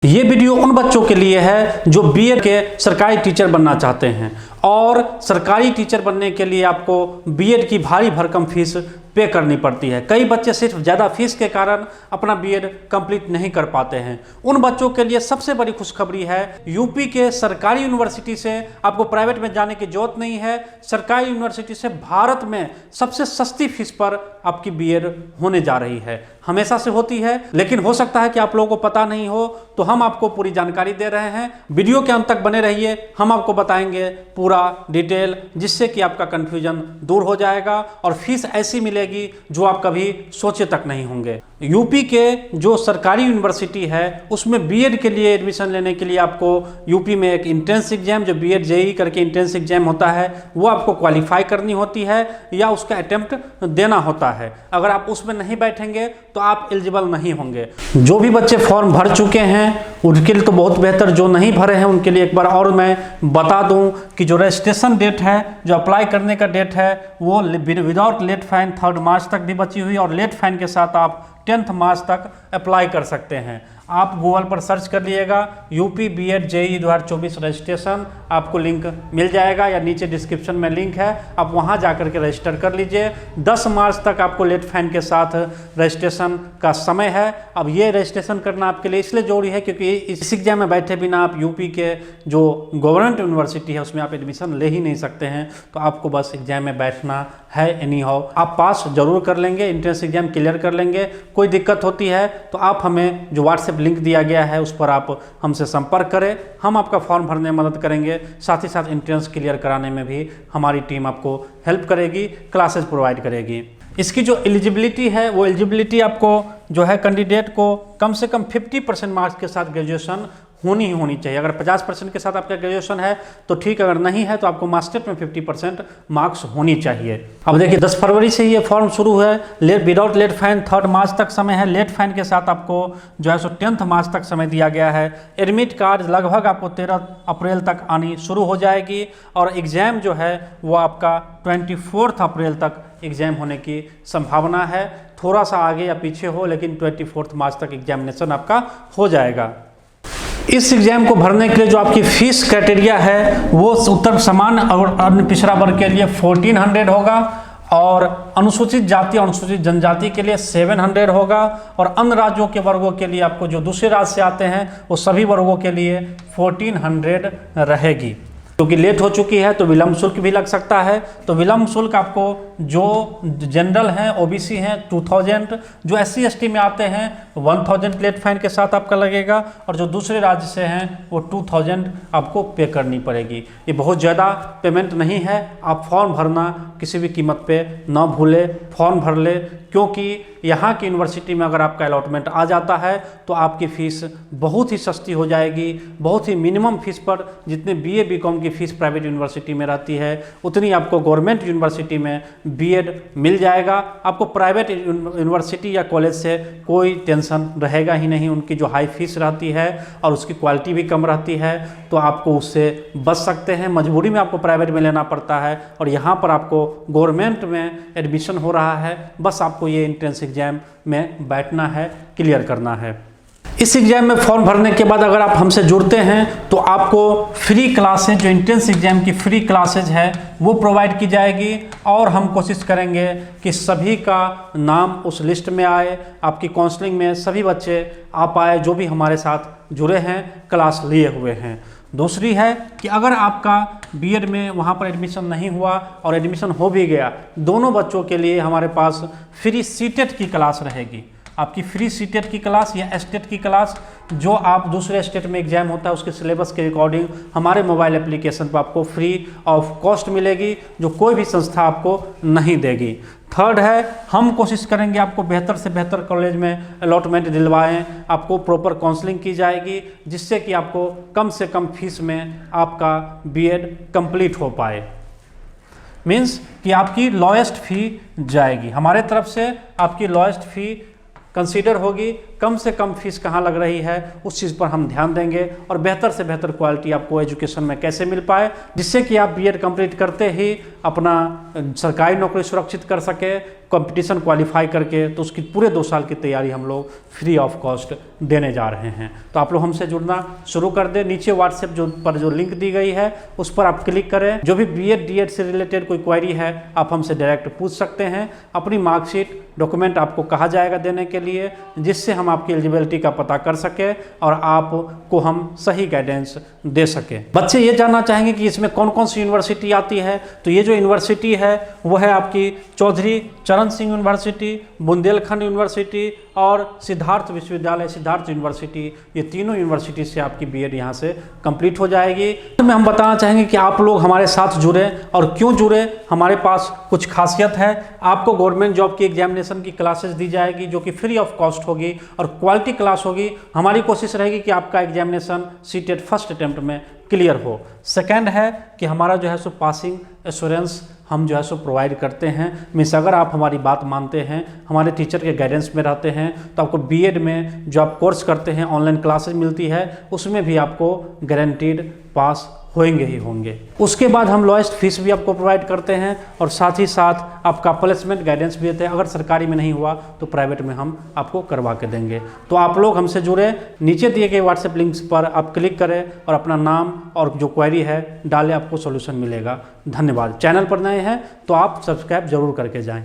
ये वीडियो उन बच्चों के लिए है जो बीएड के सरकारी टीचर बनना चाहते हैं और सरकारी टीचर बनने के लिए आपको बीएड की भारी भरकम फीस पे करनी पड़ती है। कई बच्चे सिर्फ ज़्यादा फीस के कारण अपना बीएड कंप्लीट नहीं कर पाते हैं। उन बच्चों के लिए सबसे बड़ी खुशखबरी है, यूपी के सरकारी यूनिवर्सिटी से आपको प्राइवेट में जाने की जरूरत नहीं है। सरकारी यूनिवर्सिटी से भारत में सबसे सस्ती फीस पर आपकी बीएड होने जा रही है। हमेशा से होती है, लेकिन हो सकता है कि आप लोगों को पता नहीं हो, तो हम आपको पूरी जानकारी दे रहे हैं। वीडियो के अंत तक बने रहिए, हम आपको बताएंगे पूरा डिटेल, जिससे कि आपका कंफ्यूजन दूर हो जाएगा और फीस ऐसी मिलेगी जो आप कभी सोचे तक नहीं होंगे। यूपी के जो सरकारी यूनिवर्सिटी है उसमें बीएड के लिए एडमिशन लेने के लिए आपको यूपी में एक एंट्रेंस एग्जाम, जो बीएड जेईई करके एंट्रेंस एग्जाम होता है, वो आपको क्वालिफाई करनी होती है या उसका अटेम्प्ट देना होता है। अगर आप उसमें नहीं बैठेंगे तो आप एलिजिबल नहीं होंगे। जो भी बच्चे फॉर्म भर चुके हैं उनके लिए तो बहुत बेहतर, जो नहीं भरे हैं उनके लिए एक बार और मैं बता दूं कि जो रजिस्ट्रेशन डेट है, जो अप्लाई करने का डेट है, वो विदाउट लेट फाइन 3 मार्च तक भी बची हुई और लेट फाइन के साथ आप 10 मार्च तक अप्लाई कर सकते हैं। आप गूगल पर सर्च कर लीजिएगा यूपी बीएड जेईई 2024 रजिस्ट्रेशन, आपको लिंक मिल जाएगा या नीचे डिस्क्रिप्शन में लिंक है, आप वहां जाकर के रजिस्टर कर लीजिए। 10 मार्च तक आपको लेट फाइन के साथ रजिस्ट्रेशन का समय है। अब ये रजिस्ट्रेशन करना आपके लिए इसलिए जरूरी है क्योंकि इस एग्जाम में बैठे बिना आप यूपी के जो गवर्नमेंट यूनिवर्सिटी है उसमें आप एडमिशन ले ही नहीं सकते हैं। तो आपको बस एग्जाम में बैठना है एनी हाउ। आप पास जरूर कर लेंगे, एंट्रेंस एग्जाम क्लियर कर लेंगे। कोई दिक्कत होती है तो आप हमें जो व्हाट्सएप लिंक दिया गया है उस पर आप हमसे संपर्क करें, हम आपका फॉर्म भरने में मदद करेंगे। साथ ही साथ एंट्रेंस क्लियर कराने में भी हमारी टीम आपको हेल्प करेगी, क्लासेस प्रोवाइड करेगी। इसकी जो एलिजिबिलिटी है वो एलिजिबिलिटी आपको जो है कैंडिडेट को कम से कम 50% मार्क्स के साथ ग्रेजुएशन होनी चाहिए। अगर 50% के साथ आपका ग्रेजुएशन है तो ठीक, अगर नहीं है तो आपको मास्टर में 50% मार्क्स होनी चाहिए। अब देखिए 10 फरवरी से ये फॉर्म शुरू है। विदाउट लेट फाइन 3 मार्च तक समय है। लेट फाइन के साथ आपको जो है सो 10 मार्च तक समय दिया गया है। एडमिट कार्ड लगभग आपको 13 अप्रैल तक आनी शुरू हो जाएगी और एग्ज़ाम जो है वो आपका 24 अप्रैल तक एग्ज़ाम होने की संभावना है। थोड़ा सा आगे या पीछे हो, लेकिन 24 मार्च तक एग्जामिनेशन आपका हो जाएगा। इस एग्जाम को भरने के लिए जो आपकी फीस क्राइटेरिया है वो उत्तर सामान्य और अन्य पिछड़ा वर्ग के लिए 1400 होगा और अनुसूचित जाति और अनुसूचित जनजाति के लिए 700 होगा और अन्य राज्यों के वर्गों के लिए आपको जो दूसरे राज्य से आते हैं वो सभी वर्गों के लिए 1400 रहेगी। क्योंकि लेट हो चुकी है तो विलम्ब शुल्क भी लग सकता है। तो विलम्ब शुल्क आपको जो जनरल हैं, ओबीसी हैं 2000, जो एससी एसटी में आते हैं 1000 लेट फाइन के साथ आपका लगेगा और जो दूसरे राज्य से हैं वो 2000 आपको पे करनी पड़ेगी। ये बहुत ज़्यादा पेमेंट नहीं है। आप फॉर्म भरना किसी भी कीमत पे ना भूले, फॉर्म भर ले, क्योंकि यहाँ की यूनिवर्सिटी में अगर आपका अलॉटमेंट आ जाता है तो आपकी फ़ीस बहुत ही सस्ती हो जाएगी। बहुत ही मिनिमम फीस पर, जितने बीए बीकॉम की फ़ीस प्राइवेट यूनिवर्सिटी में रहती है उतनी आपको गवर्नमेंट यूनिवर्सिटी में बीएड मिल जाएगा। आपको प्राइवेट यूनिवर्सिटी या कॉलेज से कोई टेंशन रहेगा ही नहीं। उनकी जो हाई फीस रहती है और उसकी क्वालिटी भी कम रहती है, तो आपको उससे बच सकते हैं। मजबूरी में आपको प्राइवेट में लेना पड़ता है और यहाँ पर आपको गवर्नमेंट में एडमिशन हो रहा है। बस आपको ये एंट्रेंस एग्जाम में बैठना है, क्लियर करना है। इस एग्जाम में फॉर्म भरने के बाद अगर आप हमसे जुड़ते हैं तो आपको फ्री क्लासेज, जो एंट्रेंस एग्जाम की फ्री क्लासेज है वो प्रोवाइड की जाएगी और हम कोशिश करेंगे कि सभी का नाम उस लिस्ट में आए। आपकी काउंसलिंग में सभी बच्चे आ पाए जो भी हमारे साथ जुड़े हैं, क्लास लिए हुए हैं। दूसरी है कि अगर आपका बीएड में वहाँ पर एडमिशन नहीं हुआ और एडमिशन हो भी गया, दोनों बच्चों के लिए हमारे पास फ्री सीटेट की क्लास रहेगी। आपकी फ्री सीटेट की क्लास या एस्टेट की क्लास, जो आप दूसरे स्टेट में एग्जाम होता है उसके सिलेबस के अकॉर्डिंग हमारे मोबाइल एप्लीकेशन पर आपको फ्री ऑफ कॉस्ट मिलेगी, जो कोई भी संस्था आपको नहीं देगी। थर्ड है, हम कोशिश करेंगे आपको बेहतर से बेहतर कॉलेज में अलॉटमेंट दिलवाएं। आपको प्रॉपर काउंसलिंग की जाएगी जिससे कि आपको कम से कम फीस में आपका बीएड कंप्लीट हो पाए। मीन्स कि आपकी लोएस्ट फी जाएगी, हमारे तरफ से आपकी लोएस्ट फी कंसीडर होगी। कम से कम फीस कहाँ लग रही है उस चीज़ पर हम ध्यान देंगे और बेहतर से बेहतर क्वालिटी आपको एजुकेशन में कैसे मिल पाए, जिससे कि आप बीएड कंप्लीट करते ही अपना सरकारी नौकरी सुरक्षित कर सके, कंपटीशन क्वालिफाई करके, तो उसकी पूरे 2 साल की तैयारी हम लोग फ्री ऑफ कॉस्ट देने जा रहे हैं। तो आप लोग हमसे जुड़ना शुरू कर दें। नीचे व्हाट्सएप पर जो लिंक दी गई है उस पर आप क्लिक करें। जो भी बीएड डीएड से रिलेटेड कोई क्वेरी है आप हमसे डायरेक्ट पूछ सकते हैं। अपनी मार्कशीट डॉक्यूमेंट आपको कहा जाएगा देने के लिए, जिससे हम आपकी एलिजिबिलिटी का पता कर सके और आपको हम सही गाइडेंस दे सके। बच्चे ये जानना चाहेंगे कि इसमें कौन कौन सी यूनिवर्सिटी आती है। तो ये जो यूनिवर्सिटी है वो है आपकी चौधरी चरण सिंह यूनिवर्सिटी, बुंदेलखंड यूनिवर्सिटी और सिद्धार्थ विश्वविद्यालय, सिद्धार्थ यूनिवर्सिटी। ये तीनों यूनिवर्सिटी से आपकी बीएड यहाँ से कंप्लीट हो जाएगी। तो मैं हम बताना चाहेंगे कि आप लोग हमारे साथ जुड़े, और क्यों जुड़े, हमारे पास कुछ खासियत है। आपको गवर्नमेंट जॉब की एग्जामिनेशन की क्लासेस दी जाएगी जो कि फ्री ऑफ कॉस्ट होगी और क्वालिटी क्लास होगी। हमारी कोशिश रहेगी कि आपका एग्जामिनेशन सीटेट फर्स्ट अटेम्प्ट में क्लियर हो। सेकंड है कि हमारा जो है सो पासिंग एश्योरेंस हम जो है सो प्रोवाइड करते हैं। मीन्स अगर आप हमारी बात मानते हैं, हमारे टीचर के गाइडेंस में रहते हैं, तो आपको बीएड में जो आप कोर्स करते हैं, ऑनलाइन क्लासेस मिलती है, उसमें भी आपको गारंटीड पास होंगे ही होंगे। उसके बाद हम लोएस्ट फीस भी आपको प्रोवाइड करते हैं और साथ ही साथ आपका प्लेसमेंट गाइडेंस भी देते हैं। अगर सरकारी में नहीं हुआ तो प्राइवेट में हम आपको करवा के देंगे। तो आप लोग हमसे जुड़े, नीचे दिए गए व्हाट्सएप लिंक्स पर आप क्लिक करें और अपना नाम और जो क्वेरी है डालें, आपको सोल्यूशन मिलेगा। धन्यवाद। चैनल पर नए हैं तो आप सब्सक्राइब जरूर करके जाएं।